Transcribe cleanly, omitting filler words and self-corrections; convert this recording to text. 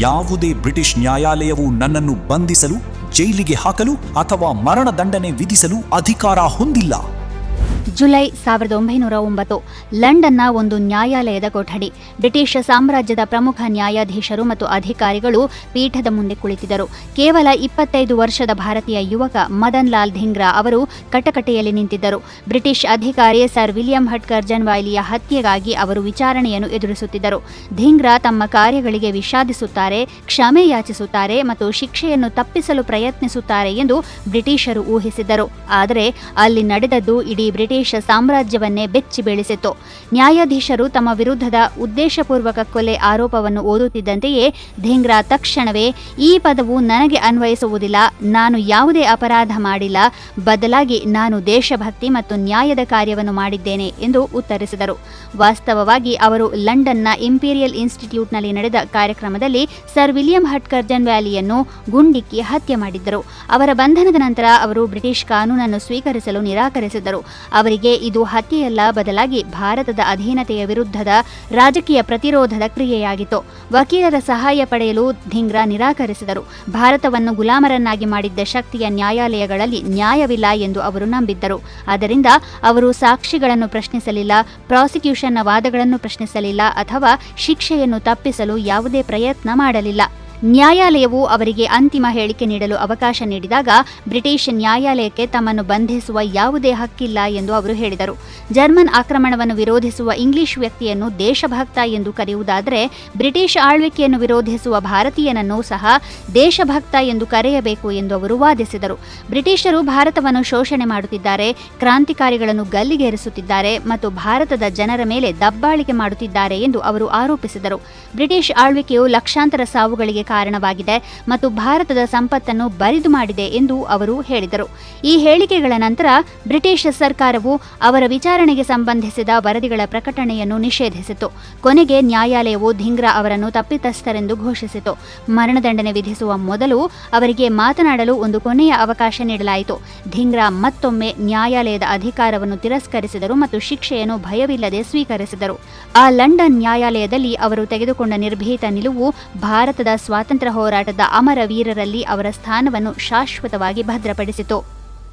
ಯಾವುದೇ ಬ್ರಿಟಿಷ್ ನ್ಯಾಯಾಲಯವು ನನ್ನನ್ನು ಬಂಧಿಸಲು, ಜೈಲಿಗೆ ಹಾಕಲು ಅಥವಾ ಮರಣದಂಡನೆ ವಿಧಿಸಲು ಅಧಿಕಾರ ಹೊಂದಿಲ್ಲ. ಜುಲೈ 1909 ಲಂಡನ್ನ ಒಂದು ನ್ಯಾಯಾಲಯದ ಕೊಠಡಿ. ಬ್ರಿಟಿಷ್ ಸಾಮ್ರಾಜ್ಯದ ಪ್ರಮುಖ ನ್ಯಾಯಾಧೀಶರು ಮತ್ತು ಅಧಿಕಾರಿಗಳು ಪೀಠದ ಮುಂದೆ ಕುಳಿತಿದ್ದರು. ಕೇವಲ 25 ವರ್ಷದ ಭಾರತೀಯ ಯುವಕ ಮದನ್ ಲಾಲ್ ಧಿಂಗ್ರಾ ಅವರು ಕಟಕಟೆಯಲ್ಲಿ ನಿಂತಿದ್ದರು. ಬ್ರಿಟಿಷ್ ಅಧಿಕಾರಿ ಸರ್ ವಿಲಿಯಂ ಹಟ್ಕರ್ ಜನ್ವಾಯ್ಲಿಯ ಹತ್ಯೆಗಾಗಿ ಅವರು ವಿಚಾರಣೆಯನ್ನು ಎದುರಿಸುತ್ತಿದ್ದರು. ಧಿಂಗ್ರಾ ತಮ್ಮ ಕಾರ್ಯಗಳಿಗೆ ವಿಷಾದಿಸುತ್ತಾರೆ, ಕ್ಷಮೆ ಯಾಚಿಸುತ್ತಾರೆ ಮತ್ತು ಶಿಕ್ಷೆಯನ್ನು ತಪ್ಪಿಸಲು ಪ್ರಯತ್ನಿಸುತ್ತಾರೆ ಎಂದು ಬ್ರಿಟಿಷರು ಊಹಿಸಿದ್ದರು. ಆದರೆ ಅಲ್ಲಿ ನಡೆದದ್ದು ಇಡೀ ಬ್ರಿಟಿಷ್ ಸಾಮ್ರಾಜ್ಯವನ್ನೇ ಬೆಚ್ಚಿ ಬೀಳಿಸಿತು. ನ್ಯಾಯಾಧೀಶರು ತಮ್ಮ ವಿರುದ್ಧದ ಉದ್ದೇಶಪೂರ್ವಕ ಕೊಲೆ ಆರೋಪವನ್ನು ಓದುತ್ತಿದ್ದಂತೆಯೇ ಧಿಂಗ್ರಾ ತಕ್ಷಣವೇ ಈ ಪದವು ನನಗೆ ಅನ್ವಯಿಸುವುದಿಲ್ಲ, ನಾನು ಯಾವುದೇ ಅಪರಾಧ ಮಾಡಿಲ್ಲ, ಬದಲಾಗಿ ನಾನು ದೇಶಭಕ್ತಿ ಮತ್ತು ನ್ಯಾಯದ ಕಾರ್ಯವನ್ನು ಮಾಡಿದ್ದೇನೆ ಎಂದು ಉತ್ತರಿಸಿದರು. ವಾಸ್ತವವಾಗಿ ಅವರು ಲಂಡನ್ನ ಇಂಪೀರಿಯಲ್ ಇನ್ಸ್ಟಿಟ್ಯೂಟ್ನಲ್ಲಿ ನಡೆದ ಕಾರ್ಯಕ್ರಮದಲ್ಲಿ ಸರ್ ವಿಲಿಯಂ ಹಟ್ಕರ್ ಜನ್ವಾಲಿಯನ್ನು ಗುಂಡಿಕ್ಕಿ ಹತ್ಯೆ ಮಾಡಿದ್ದರು. ಅವರ ಬಂಧನದ ನಂತರ ಅವರು ಬ್ರಿಟಿಷ್ ಕಾನೂನನ್ನು ಸ್ವೀಕರಿಸಲು ನಿರಾಕರಿಸಿದರು. ಅವರಿಗೆ ಇದು ಹತ್ಯೆಯಲ್ಲ, ಬದಲಾಗಿ ಭಾರತದ ಅಧೀನತೆಯ ವಿರುದ್ಧದ ರಾಜಕೀಯ ಪ್ರತಿರೋಧದ ಕ್ರಿಯೆಯಾಗಿತ್ತು. ವಕೀಲರ ಸಹಾಯ ಪಡೆಯಲು ಧಿಂಗ್ರಾ ನಿರಾಕರಿಸಿದರು. ಭಾರತವನ್ನು ಗುಲಾಮರನ್ನಾಗಿ ಮಾಡಿದ್ದ ಶಕ್ತಿಯ ನ್ಯಾಯಾಲಯಗಳಲ್ಲಿ ನ್ಯಾಯವಿಲ್ಲ ಎಂದು ಅವರು ನಂಬಿದ್ದರು. ಆದ್ದರಿಂದ ಅವರು ಸಾಕ್ಷಿಗಳನ್ನು ಪ್ರಶ್ನಿಸಲಿಲ್ಲ, ಪ್ರಾಸಿಕ್ಯೂಷನ್ನ ವಾದಗಳನ್ನು ಪ್ರಶ್ನಿಸಲಿಲ್ಲ ಅಥವಾ ಶಿಕ್ಷೆಯನ್ನು ತಪ್ಪಿಸಲು ಯಾವುದೇ ಪ್ರಯತ್ನ ಮಾಡಲಿಲ್ಲ. ನ್ಯಾಯಾಲಯವು ಅವರಿಗೆ ಅಂತಿಮ ಹೇಳಿಕೆ ನೀಡಲು ಅವಕಾಶ ನೀಡಿದಾಗ ಬ್ರಿಟಿಷ್ ನ್ಯಾಯಾಲಯಕ್ಕೆ ತಮ್ಮನ್ನು ಬಂಧಿಸುವ ಯಾವುದೇ ಹಕ್ಕಿಲ್ಲ ಎಂದು ಅವರು ಹೇಳಿದರು. ಜರ್ಮನ್ ಆಕ್ರಮಣವನ್ನು ವಿರೋಧಿಸುವ ಇಂಗ್ಲಿಷ್ ವ್ಯಕ್ತಿಯನ್ನು ದೇಶಭಕ್ತ ಎಂದು ಕರೆಯುವುದಾದರೆ, ಬ್ರಿಟಿಷ್ ಆಳ್ವಿಕೆಯನ್ನು ವಿರೋಧಿಸುವ ಭಾರತೀಯನನ್ನು ಸಹ ದೇಶಭಕ್ತ ಎಂದು ಕರೆಯಬೇಕು ಎಂದು ಅವರು ವಾದಿಸಿದರು. ಬ್ರಿಟಿಷರು ಭಾರತವನ್ನು ಶೋಷಣೆ ಮಾಡುತ್ತಿದ್ದಾರೆ, ಕ್ರಾಂತಿಕಾರಿಗಳನ್ನು ಗಲ್ಲಿಗೇರಿಸುತ್ತಿದ್ದಾರೆ ಮತ್ತು ಭಾರತದ ಜನರ ಮೇಲೆ ದಬ್ಬಾಳಿಕೆ ಮಾಡುತ್ತಿದ್ದಾರೆ ಎಂದು ಅವರು ಆರೋಪಿಸಿದರು. ಬ್ರಿಟಿಷ್ ಆಳ್ವಿಕೆಯು ಲಕ್ಷಾಂತರ ಸಾವುಗಳಿಗೆ ಕಾರಣವಾಗಿದೆ ಮತ್ತು ಭಾರತದ ಸಂಪತ್ತನ್ನು ಬರಿದು ಮಾಡಿದೆ ಎಂದು ಅವರು ಹೇಳಿದರು. ಈ ಹೇಳಿಕೆಗಳ ನಂತರ ಬ್ರಿಟಿಷ್ ಸರ್ಕಾರವು ಅವರ ವಿಚಾರಣೆಗೆ ಸಂಬಂಧಿಸಿದ ವರದಿಗಳ ಪ್ರಕಟಣೆಯನ್ನು ನಿಷೇಧಿಸಿತು. ಕೊನೆಗೆ ನ್ಯಾಯಾಲಯವು ಧಿಂಗ್ರಾ ಅವರನ್ನು ತಪ್ಪಿತಸ್ಥರೆಂದು ಘೋಷಿಸಿತು. ಮರಣದಂಡನೆ ವಿಧಿಸುವ ಮೊದಲು ಅವರಿಗೆ ಮಾತನಾಡಲು ಒಂದು ಕೊನೆಯ ಅವಕಾಶ ನೀಡಲಾಯಿತು. ಧಿಂಗ್ರಾ ಮತ್ತೊಮ್ಮೆ ನ್ಯಾಯಾಲಯದ ಅಧಿಕಾರವನ್ನು ತಿರಸ್ಕರಿಸಿದರು ಮತ್ತು ಶಿಕ್ಷೆಯನ್ನು ಭಯವಿಲ್ಲದೆ ಸ್ವೀಕರಿಸಿದರು. ಆ ಲಂಡನ್ ನ್ಯಾಯಾಲಯದಲ್ಲಿ ಅವರು ತೆಗೆದುಕೊಂಡ ನಿರ್ಭೀತ ನಿಲುವು ಭಾರತದ ಸ್ವಾತಂತ್ರ್ಯ ಹೋರಾಟದ ಅಮರ ವೀರರಲ್ಲಿ ಅವರ ಸ್ಥಾನವನ್ನು ಶಾಶ್ವತವಾಗಿ ಭದ್ರಪಡಿಸಿತು.